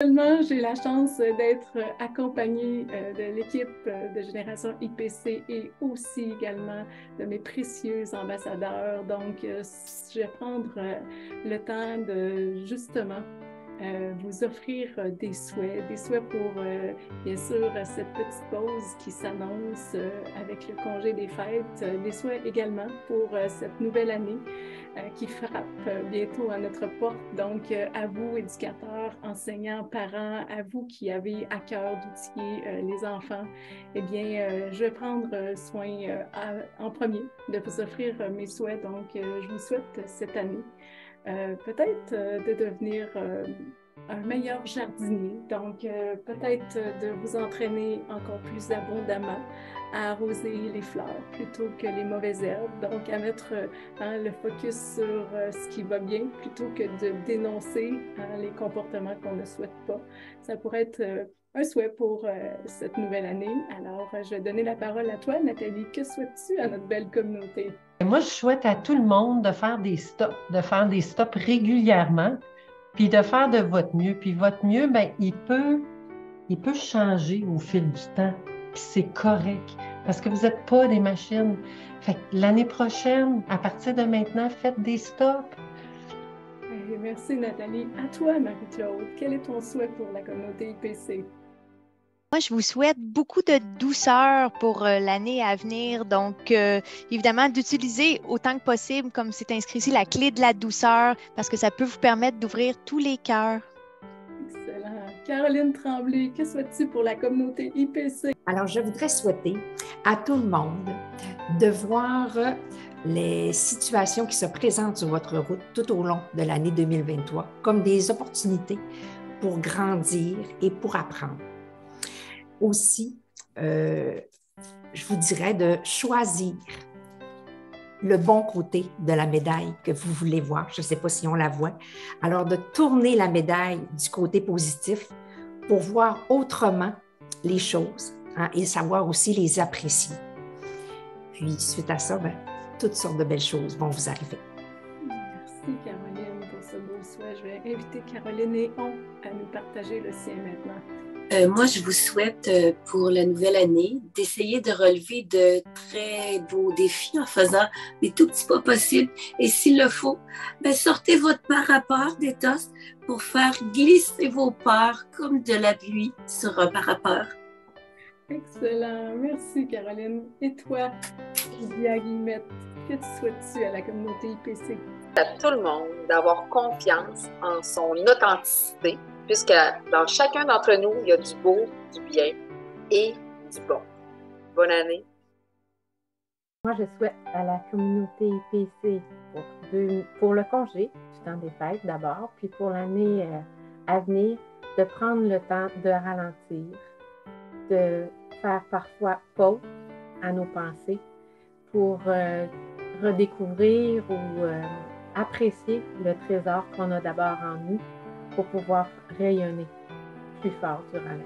Actuellement, j'ai la chance d'être accompagnée de l'équipe de Génération IPC et aussi également de mes précieux ambassadeurs. Donc, je vais prendre le temps de justement vous offrir des souhaits pour, bien sûr, cette petite pause qui s'annonce avec le congé des fêtes, des souhaits également pour cette nouvelle année qui frappe bientôt à notre porte. Donc, à vous, éducateurs, enseignants, parents, à vous qui avez à cœur d'outiller les enfants, eh bien, je vais prendre soin en premier de vous offrir mes souhaits. Donc, je vous souhaite cette année peut-être de devenir un meilleur jardinier. Donc, peut-être de vous entraîner encore plus abondamment à arroser les fleurs plutôt que les mauvaises herbes. Donc, à mettre le focus sur ce qui va bien plutôt que de dénoncer les comportements qu'on ne souhaite pas. Ça pourrait être un souhait pour cette nouvelle année. Alors, je vais donner la parole à toi, Nathalie. Que souhaites-tu à notre belle communauté? Moi, je souhaite à tout le monde de faire des stops régulièrement, puis de faire de votre mieux. Puis votre mieux, ben, il peut changer au fil du temps, puis c'est correct, parce que vous n'êtes pas des machines. Fait que l'année prochaine, à partir de maintenant, faites des stops. Merci, Nathalie. À toi, Marie-Claude, quel est ton souhait pour la communauté IPC? Moi, je vous souhaite beaucoup de douceur pour l'année à venir. Donc, évidemment, d'utiliser autant que possible, comme c'est inscrit ici, la clé de la douceur, parce que ça peut vous permettre d'ouvrir tous les cœurs. Excellent. Caroline Tremblay, que souhaites-tu pour la communauté IPC? Alors, je voudrais souhaiter à tout le monde de voir les situations qui se présentent sur votre route tout au long de l'année 2023 comme des opportunités pour grandir et pour apprendre. Aussi, je vous dirais de choisir le bon côté de la médaille que vous voulez voir. Je ne sais pas si on la voit. Alors, de tourner la médaille du côté positif pour voir autrement les choses et savoir aussi les apprécier. Puis, suite à ça, toutes sortes de belles choses vont vous arriver. Merci, Caroline, pour ce beau souhait. Je vais inviter Caroline et On à nous partager le sien maintenant. Moi, je vous souhaite pour la nouvelle année d'essayer de relever de très beaux défis en faisant des tout petits pas possibles. Et s'il le faut, sortez votre parapeur d'Éthos pour faire glisser vos peurs comme de la pluie sur un parapeur. Excellent. Merci, Caroline. Et toi, Julia Guillemette, que souhaites-tu à la communauté IPC? À tout le monde d'avoir confiance en son authenticité, puisque dans chacun d'entre nous, il y a du beau, du bien et du bon. Bonne année. Moi, je souhaite à la communauté IPC pour le congé du temps des fêtes d'abord, puis pour l'année à venir, de prendre le temps de ralentir, de faire parfois pause à nos pensées pour redécouvrir ou apprécier le trésor qu'on a d'abord en nous pour pouvoir rayonner plus fort durant l'année.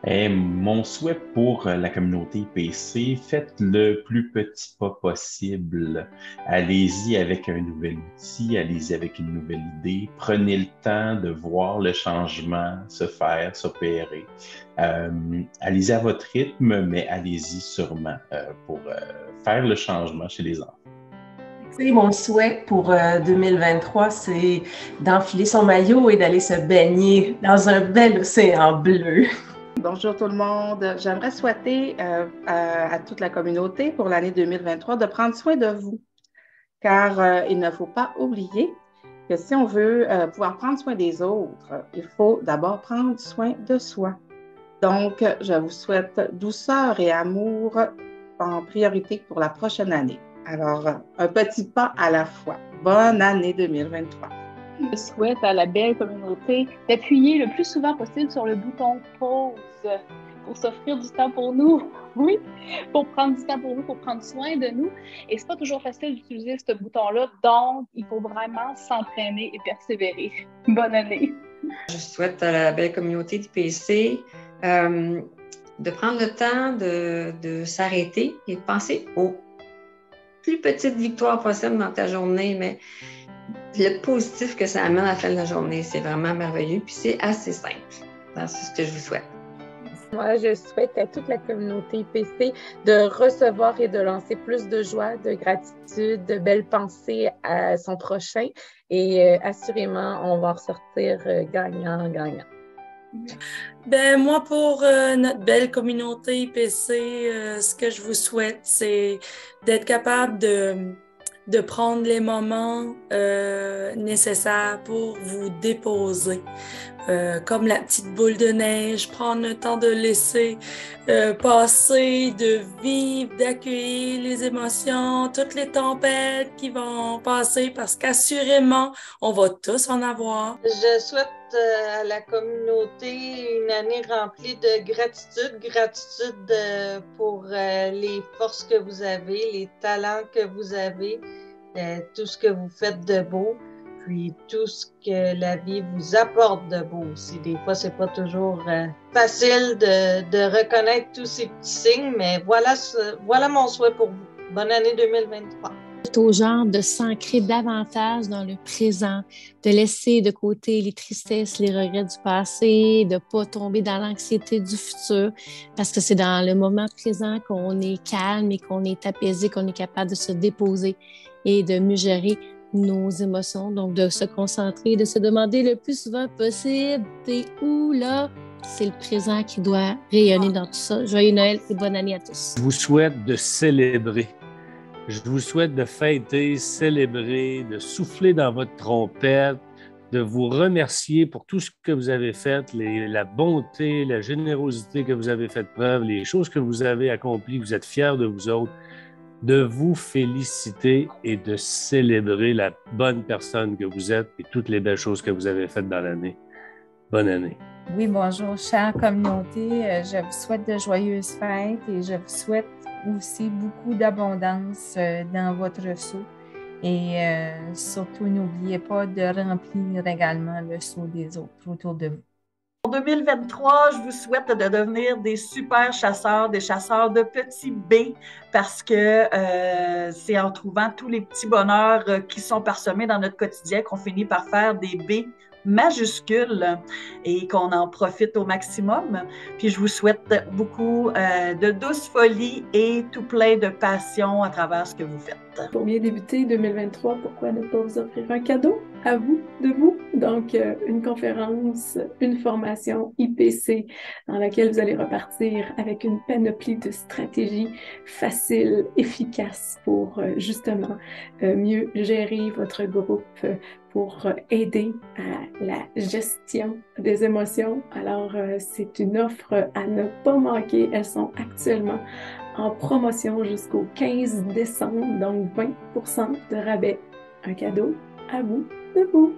Et mon souhait pour la communauté IPC, faites le plus petit pas possible. Allez-y avec un nouvel outil, allez-y avec une nouvelle idée. Prenez le temps de voir le changement se faire, s'opérer. Allez-y à votre rythme, mais allez-y sûrement pour faire le changement chez les enfants. Mon souhait pour 2023, c'est d'enfiler son maillot et d'aller se baigner dans un bel océan bleu. Bonjour tout le monde. J'aimerais souhaiter à toute la communauté pour l'année 2023 de prendre soin de vous, car il ne faut pas oublier que si on veut pouvoir prendre soin des autres, il faut d'abord prendre soin de soi. Donc, je vous souhaite douceur et amour en priorité pour la prochaine année. Alors, un petit pas à la fois. Bonne année 2023. Je souhaite à la belle communauté d'appuyer le plus souvent possible sur le bouton pause pour s'offrir du temps pour nous. Oui, pour prendre du temps pour nous, pour prendre soin de nous. Et c'est pas toujours facile d'utiliser ce bouton-là, donc il faut vraiment s'entraîner et persévérer. Bonne année. Je souhaite à la belle communauté d'IPC de prendre le temps de s'arrêter et de penser aux plus petites victoires possibles dans ta journée, mais le positif que ça amène à la fin de la journée. C'est vraiment merveilleux. Puis c'est assez simple. C'est ce que je vous souhaite. Moi, je souhaite à toute la communauté IPC de recevoir et de lancer plus de joie, de gratitude, de belles pensées à son prochain. Et assurément, on va ressortir gagnant-gagnant. Ben, moi, pour notre belle communauté IPC, ce que je vous souhaite, c'est d'être capable de prendre les moments nécessaires pour vous déposer. Comme la petite boule de neige, prendre le temps de laisser passer, de vivre, d'accueillir les émotions, toutes les tempêtes qui vont passer, parce qu'assurément, on va tous en avoir. Je souhaite à la communauté une année remplie de gratitude pour les forces que vous avez, les talents que vous avez, tout ce que vous faites de beau. Puis tout ce que la vie vous apporte de beau aussi. Des fois, c'est pas toujours facile de reconnaître tous ces petits signes, mais voilà mon souhait pour vous. Bonne année 2023. C'est au genre de s'ancrer davantage dans le présent, de laisser de côté les tristesses, les regrets du passé, de ne pas tomber dans l'anxiété du futur, parce que c'est dans le moment présent qu'on est calme et qu'on est apaisé, qu'on est capable de se déposer et de mieux gérer nos émotions, donc de se concentrer, de se demander le plus souvent possible « T'es où là? » C'est le présent qui doit rayonner dans tout ça. Joyeux Noël et bonne année à tous. Je vous souhaite de célébrer. Je vous souhaite de fêter, célébrer, de souffler dans votre trompette, de vous remercier pour tout ce que vous avez fait, la bonté, la générosité que vous avez fait preuve, les choses que vous avez accomplies, vous êtes fiers de vous autres, de vous féliciter et de célébrer la bonne personne que vous êtes et toutes les belles choses que vous avez faites dans l'année. Bonne année. Oui, bonjour, chère communauté. Je vous souhaite de joyeuses fêtes et je vous souhaite aussi beaucoup d'abondance dans votre seau. Et surtout, n'oubliez pas de remplir également le seau des autres autour de vous. En 2023, je vous souhaite de devenir des super chasseurs, des chasseurs de petits B, parce que c'est en trouvant tous les petits bonheurs qui sont parsemés dans notre quotidien qu'on finit par faire des B majuscules et qu'on en profite au maximum. Puis je vous souhaite beaucoup de douce folie et tout plein de passion à travers ce que vous faites. Pour bien débuter 2023, pourquoi ne pas vous offrir un cadeau à vous, de vous? Donc, une conférence, une formation IPC dans laquelle vous allez repartir avec une panoplie de stratégies faciles, efficaces pour justement mieux gérer votre groupe, pour aider à la gestion des émotions. Alors, c'est une offre à ne pas manquer. Elles sont actuellement en promotion jusqu'au 15 décembre, donc 20% de rabais. Un cadeau à vous, de vous.